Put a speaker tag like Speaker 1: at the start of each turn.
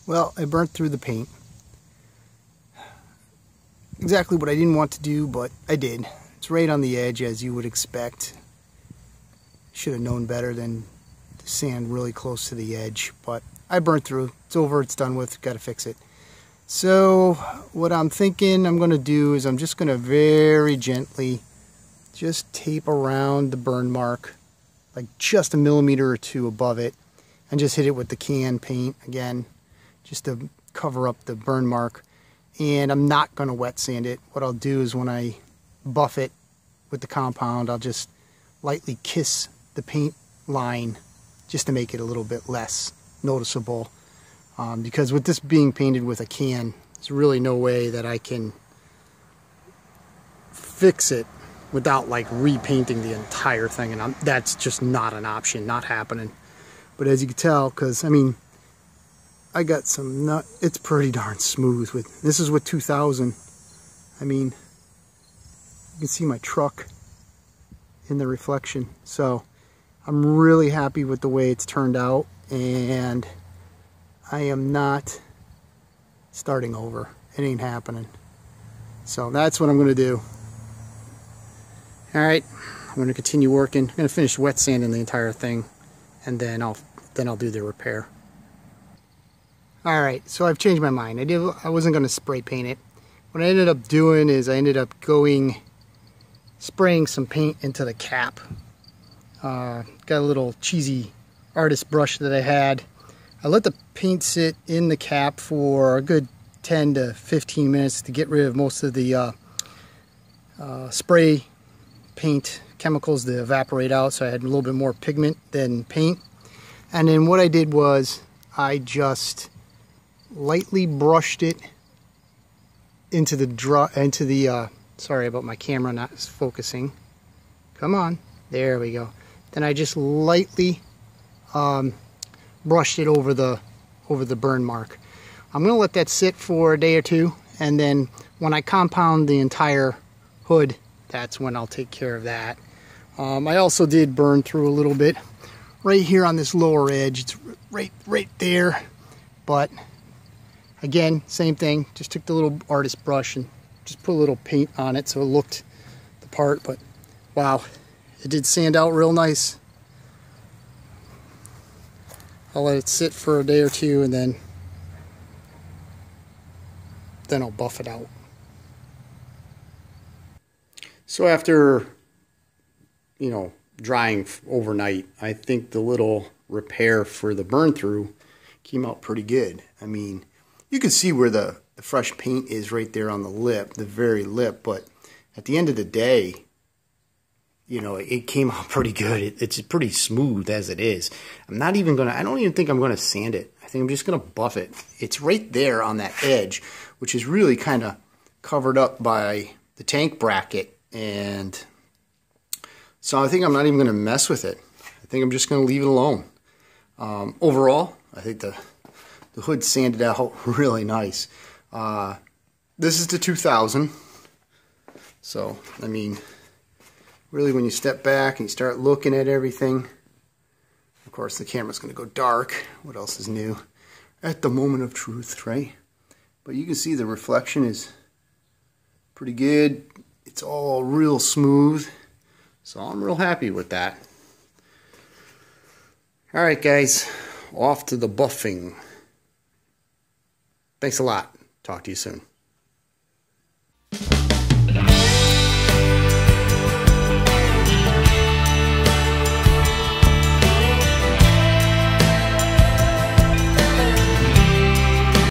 Speaker 1: Well, I burnt through the paint. Exactly what I didn't want to do, but I did. It's right on the edge, as you would expect. Should have known better than to sand really close to the edge, but I burnt through. It's over, it's done with, got to fix it. So what I'm thinking I'm going to do is I'm just going to very gently just tape around the burn mark, like just a millimeter or two above it, and just hit it with the can paint again, just to cover up the burn mark. And I'm not going to wet sand it. What I'll do is when I buff it with the compound, I'll just lightly kiss the paint line just to make it a little bit less noticeable. Because with this being painted with a can, there's really no way that I can fix it without like repainting the entire thing, and that's just not an option, not happening. But as you can tell, because I mean, I got some nut. It's pretty darn smooth. With this is with 2000. I mean, you can see my truck in the reflection. So I'm really happy with the way it's turned out, and I am not starting over. It ain't happening. So that's what I'm going to do. All right, I'm going to continue working. I'm going to finish wet sanding the entire thing, and then I'll do the repair. All right, so I've changed my mind. I wasn't going to spray paint it. What I ended up doing is I ended up spraying some paint into the cap. Got a little cheesy artist brush that I had. I let the paint sit in the cap for a good 10 to 15 minutes to get rid of most of the spray paint chemicals to evaporate out, so I had a little bit more pigment than paint. And then what I did was I just lightly brushed it into the sorry about my camera not focusing. Come on, there we go. Then I just lightly brushed it over the burn mark. I'm going to let that sit for a day or two, and then when I compound the entire hood, that's when I'll take care of that. I also did burn through a little bit right here on this lower edge. It's right there, but again, same thing. Just took the little artist brush and just put a little paint on it so it looked the part. But wow, it did sand out real nice. I'll let it sit for a day or two, and then I'll buff it out. So after, you know, drying overnight, I think the little repair for the burn through came out pretty good. I mean, you can see where the fresh paint is right there on the lip, the very lip, but at the end of the day, you know, it came out pretty good. It's pretty smooth as it is. I don't even think I'm gonna sand it. I think I'm just gonna buff it. It's right there on that edge, which is really kind of covered up by the tank bracket, and so I think I'm not even gonna mess with it. I think I'm just gonna leave it alone. Overall, I think the hood sanded out really nice. This is the 2000, so I mean, really, when you step back and you start looking at everything, of course the camera's going to go dark. What else is new? At the moment of truth, right? But you can see the reflection is pretty good. It's all real smooth, so I'm real happy with that. Alright guys, off to the buffing. Thanks a lot. Talk to you soon.